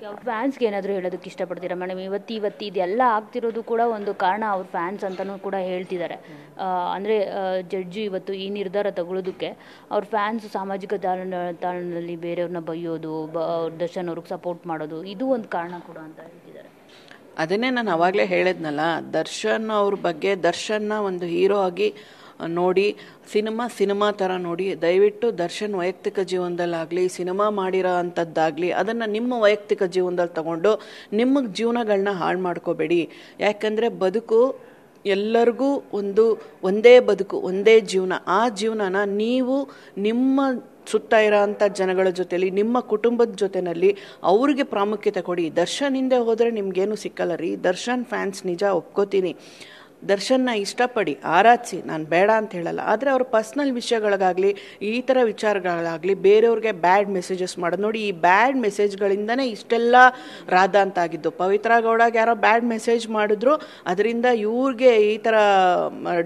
ಅವ್ರ ಫ್ಯಾನ್ಸ್ಗೆ ಏನಾದರೂ ಹೇಳೋದಕ್ಕೆ ಇಷ್ಟಪಡ್ತೀರಾ ಮೇಡಮ್? ಇವತ್ತು ಇದೆಲ್ಲ ಆಗ್ತಿರೋದು ಕೂಡ ಒಂದು ಕಾರಣ ಅವ್ರ ಫ್ಯಾನ್ಸ್ ಅಂತಲೂ ಕೂಡ ಹೇಳ್ತಿದ್ದಾರೆ. ಅಂದರೆ ಜಡ್ಜು ಇವತ್ತು ಈ ನಿರ್ಧಾರ ತಗೊಳ್ಳೋದಕ್ಕೆ ಅವ್ರ ಫ್ಯಾನ್ಸ್ ಸಾಮಾಜಿಕ ತಾಣದಲ್ಲಿ ಬೇರೆಯವ್ರನ್ನ ಬೈಯೋದು, ದರ್ಶನ್ ಅವ್ರಿಗೆ ಸಪೋರ್ಟ್ ಮಾಡೋದು, ಇದು ಒಂದು ಕಾರಣ ಕೂಡ ಅಂತ ಹೇಳ್ತಿದ್ದಾರೆ. ಅದನ್ನೇ ನಾನು ಆವಾಗಲೇ ಹೇಳಿದ್ನಲ್ಲ, ದರ್ಶನ್ ಅವ್ರ ಬಗ್ಗೆ, ದರ್ಶನ್ನ ಒಂದು ಹೀರೋ ಆಗಿ ನೋಡಿ, ಸಿನಿಮಾ ಥರ ನೋಡಿ. ದಯವಿಟ್ಟು ದರ್ಶನ್ ವೈಯಕ್ತಿಕ ಜೀವನದಲ್ಲಾಗಲಿ, ಸಿನಿಮಾ ಮಾಡಿರೋ ಅಂಥದ್ದಾಗಲಿ ಅದನ್ನು ನಿಮ್ಮ ವೈಯಕ್ತಿಕ ಜೀವನದಲ್ಲಿ ತಗೊಂಡು ನಿಮ್ಮ ಜೀವನಗಳನ್ನ ಹಾಳು ಮಾಡ್ಕೋಬೇಡಿ. ಯಾಕಂದರೆ ಬದುಕು ಎಲ್ಲರಿಗೂ ಒಂದೇ ಬದುಕು, ಒಂದೇ ಜೀವನ. ಆ ಜೀವನನ ನೀವು ನಿಮ್ಮ ಸುತ್ತ ಇರೋ ಅಂಥ ಜನಗಳ ಜೊತೆಲಿ, ನಿಮ್ಮ ಕುಟುಂಬದ ಜೊತೆಯಲ್ಲಿ ಅವ್ರಿಗೆ ಪ್ರಾಮುಖ್ಯತೆ ಕೊಡಿ. ದರ್ಶನ್ ಹಿಂದೆ ಹೋದರೆ ನಿಮಗೇನು ಸಿಕ್ಕಲ್ಲ ರೀ. ದರ್ಶನ್ ಫ್ಯಾನ್ಸ್ ನಿಜ ಒಪ್ಕೋತೀನಿ, ದರ್ಶನ್ನ ಇಷ್ಟಪಡಿ, ಆರಾಧಿಸಿ, ನಾನು ಬೇಡ ಅಂತ ಹೇಳಲ್ಲ. ಆದರೆ ಅವ್ರ ಪರ್ಸ್ನಲ್ ವಿಷಯಗಳಿಗಾಗಲಿ, ಈ ಥರ ವಿಚಾರಗಳಾಗಲಿ ಬೇರೆಯವ್ರಿಗೆ ಬ್ಯಾಡ್ ಮೆಸೇಜಸ್ ಮಾಡೋದು ನೋಡಿ. ಈ ಬ್ಯಾಡ್ ಮೆಸೇಜ್ಗಳಿಂದನೇ ಇಷ್ಟೆಲ್ಲ ರಾಧ ಅಂತ ಆಗಿದ್ದು. ಪವಿತ್ರ ಗೌಡಗೆ ಯಾರೋ ಬ್ಯಾಡ್ ಮೆಸೇಜ್ ಮಾಡಿದ್ರು, ಅದರಿಂದ ಇವ್ರಿಗೆ ಈ ಥರ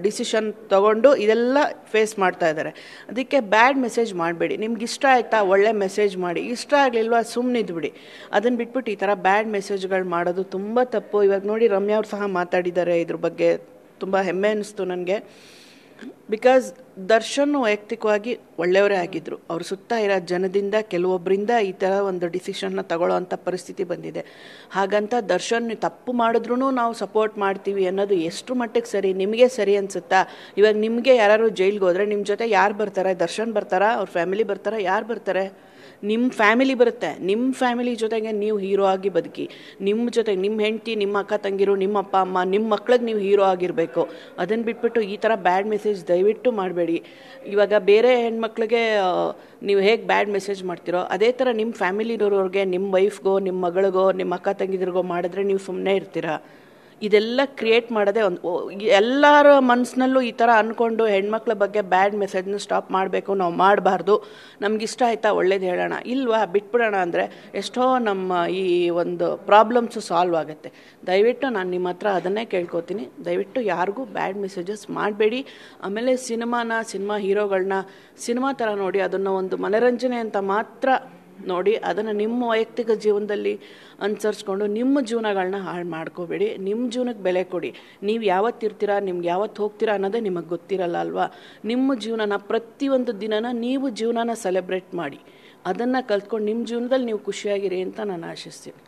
ಡಿಸಿಷನ್ ತಗೊಂಡು ಇದೆಲ್ಲ ಫೇಸ್ ಮಾಡ್ತಾ ಇದ್ದಾರೆ. ಅದಕ್ಕೆ ಬ್ಯಾಡ್ ಮೆಸೇಜ್ ಮಾಡಬೇಡಿ. ನಿಮ್ಗೆ ಇಷ್ಟ ಆಯಿತಾ ಒಳ್ಳೆ ಮೆಸೇಜ್ ಮಾಡಿ, ಇಷ್ಟ ಆಗಲಿಲ್ವಾ ಸುಮ್ಮನಿದ್ಬಿಡಿ. ಅದನ್ನು ಬಿಟ್ಬಿಟ್ಟು ಈ ಥರ ಬ್ಯಾಡ್ ಮೆಸೇಜ್ಗಳು ಮಾಡೋದು ತುಂಬ ತಪ್ಪು. ಇವಾಗ ನೋಡಿ, ರಮ್ಯಾ ಅವ್ರು ಸಹ ಮಾತಾಡಿದ್ದಾರೆ ಇದ್ರ ಬಗ್ಗೆ. ತುಂಬ ಹೆಮ್ಮೆ ಅನ್ನಿಸ್ತು ನನಗೆ. ಬಿಕಾಸ್ ದರ್ಶನ್ ವೈಯಕ್ತಿಕವಾಗಿ ಒಳ್ಳೆಯವರೇ ಆಗಿದ್ದರು. ಅವ್ರ ಸುತ್ತ ಇರೋ ಜನದಿಂದ, ಕೆಲವೊಬ್ಬರಿಂದ ಈ ಥರ ಒಂದು ಡಿಸಿಷನ್ನ ತಗೊಳ್ಳೋ ಅಂಥ ಪರಿಸ್ಥಿತಿ ಬಂದಿದೆ. ಹಾಗಂತ ದರ್ಶನ್ ತಪ್ಪು ಮಾಡಿದ್ರೂ ನಾವು ಸಪೋರ್ಟ್ ಮಾಡ್ತೀವಿ ಅನ್ನೋದು ಎಷ್ಟು ಮಟ್ಟಿಗೆ ಸರಿ? ನಿಮಗೆ ಸರಿ ಅನಿಸುತ್ತಾ? ಇವಾಗ ನಿಮಗೆ ಯಾರು ಜೈಲಿಗೆ ಹೋದರೆ ನಿಮ್ಮ ಜೊತೆ ಯಾರು ಬರ್ತಾರೆ? ದರ್ಶನ್ ಬರ್ತಾರಾ? ಅವ್ರ ಫ್ಯಾಮಿಲಿ ಬರ್ತಾರಾ? ಯಾರು ಬರ್ತಾರೆ? ನಿಮ್ಮ ಫ್ಯಾಮಿಲಿ ಬರುತ್ತೆ. ನಿಮ್ಮ ಫ್ಯಾಮಿಲಿ ಜೊತೆಗೆ ನೀವು ಹೀರೋ ಆಗಿ ಬದುಕಿ, ನಿಮ್ಮ ಜೊತೆಗೆ ನಿಮ್ಮ ಹೆಂಡತಿ, ನಿಮ್ಮ ಅಕ್ಕ ತಂಗಿರು, ನಿಮ್ಮ ಅಪ್ಪ ಅಮ್ಮ, ನಿಮ್ಮ ಮಕ್ಳಿಗೆ ನೀವು ಹೀರೋ ಆಗಿರಬೇಕು. ಅದನ್ನು ಬಿಟ್ಬಿಟ್ಟು ಈ ಥರ ಬ್ಯಾಡ್ ಮೆಸೇಜ್ ದಯವಿಟ್ಟು ಮಾಡಬೇಡಿ. ಇವಾಗ ಬೇರೆ ಹೆಣ್ಮಕ್ಳಿಗೆ ನೀವು ಹೇಗೆ ಬ್ಯಾಡ್ ಮೆಸೇಜ್ ಮಾಡ್ತೀರೋ ಅದೇ ಥರ ನಿಮ್ಮ ಫ್ಯಾಮಿಲಿರೋರಿಗೆ, ನಿಮ್ಮ ವೈಫ್ಗೋ, ನಿಮ್ಮ ಮಗಳಿಗೋ, ನಿಮ್ಮ ಅಕ್ಕ ತಂಗಿದ್ರಿಗೋ ಮಾಡಿದ್ರೆ ನೀವು ಸುಮ್ಮನೆ ಇರ್ತೀರಾ? ಇದೆಲ್ಲ ಕ್ರಿಯೇಟ್ ಮಾಡೋದೇ ಎಲ್ಲರ ಮನಸ್ಸಿನಲ್ಲೂ ಈ ಥರ ಅಂದ್ಕೊಂಡು ಹೆಣ್ಮಕ್ಳ ಬಗ್ಗೆ ಬ್ಯಾಡ್ ಮೆಸೇಜ್ನ ಸ್ಟಾಪ್ ಮಾಡಬೇಕು. ನಾವು ಮಾಡಬಾರ್ದು. ನಮಗಿಷ್ಟ ಆಯಿತಾ ಒಳ್ಳೇದು ಹೇಳೋಣ, ಇಲ್ವಾ ಬಿಟ್ಬಿಡೋಣ ಅಂದರೆ ಎಷ್ಟೋ ನಮ್ಮ ಈ ಒಂದು ಪ್ರಾಬ್ಲಮ್ಸು ಸಾಲ್ವ್ ಆಗುತ್ತೆ. ದಯವಿಟ್ಟು ನಾನು ನಿಮ್ಮ ಹತ್ರ ಅದನ್ನೇ ಕೇಳ್ಕೊತೀನಿ, ದಯವಿಟ್ಟು ಯಾರಿಗೂ ಬ್ಯಾಡ್ ಮೆಸೇಜಸ್ ಮಾಡಬೇಡಿ. ಆಮೇಲೆ ಸಿನಿಮಾ ಹೀರೋಗಳನ್ನ ಸಿನಿಮಾ ಥರ ನೋಡಿ, ಅದನ್ನು ಒಂದು ಮನರಂಜನೆ ಅಂತ ಮಾತ್ರ ನೋಡಿ. ಅದನ್ನು ನಿಮ್ಮ ವೈಯಕ್ತಿಕ ಜೀವನದಲ್ಲಿ ಅನುಸರಿಸ್ಕೊಂಡು ನಿಮ್ಮ ಜೀವನಗಳನ್ನ ಹಾಳು ಮಾಡ್ಕೋಬೇಡಿ. ನಿಮ್ಮ ಜೀವನಕ್ಕೆ ಬೆಲೆ ಕೊಡಿ. ನೀವು ಯಾವತ್ತಿರ್ತೀರಾ, ನಿಮ್ಗೆ ಯಾವತ್ತು ಹೋಗ್ತೀರಾ ಅನ್ನೋದೇ ನಿಮಗೆ ಗೊತ್ತಿರಲ್ಲ ಅಲ್ವಾ? ನಿಮ್ಮ ಜೀವನನ, ಪ್ರತಿಯೊಂದು ದಿನನ ನೀವು ಜೀವನನ ಸೆಲೆಬ್ರೇಟ್ ಮಾಡಿ. ಅದನ್ನು ಕಲ್ತ್ಕೊಂಡು ನಿಮ್ಮ ಜೀವನದಲ್ಲಿ ನೀವು ಖುಷಿಯಾಗಿರಿ ಅಂತ ನಾನು ಆಶಿಸ್ತೀನಿ.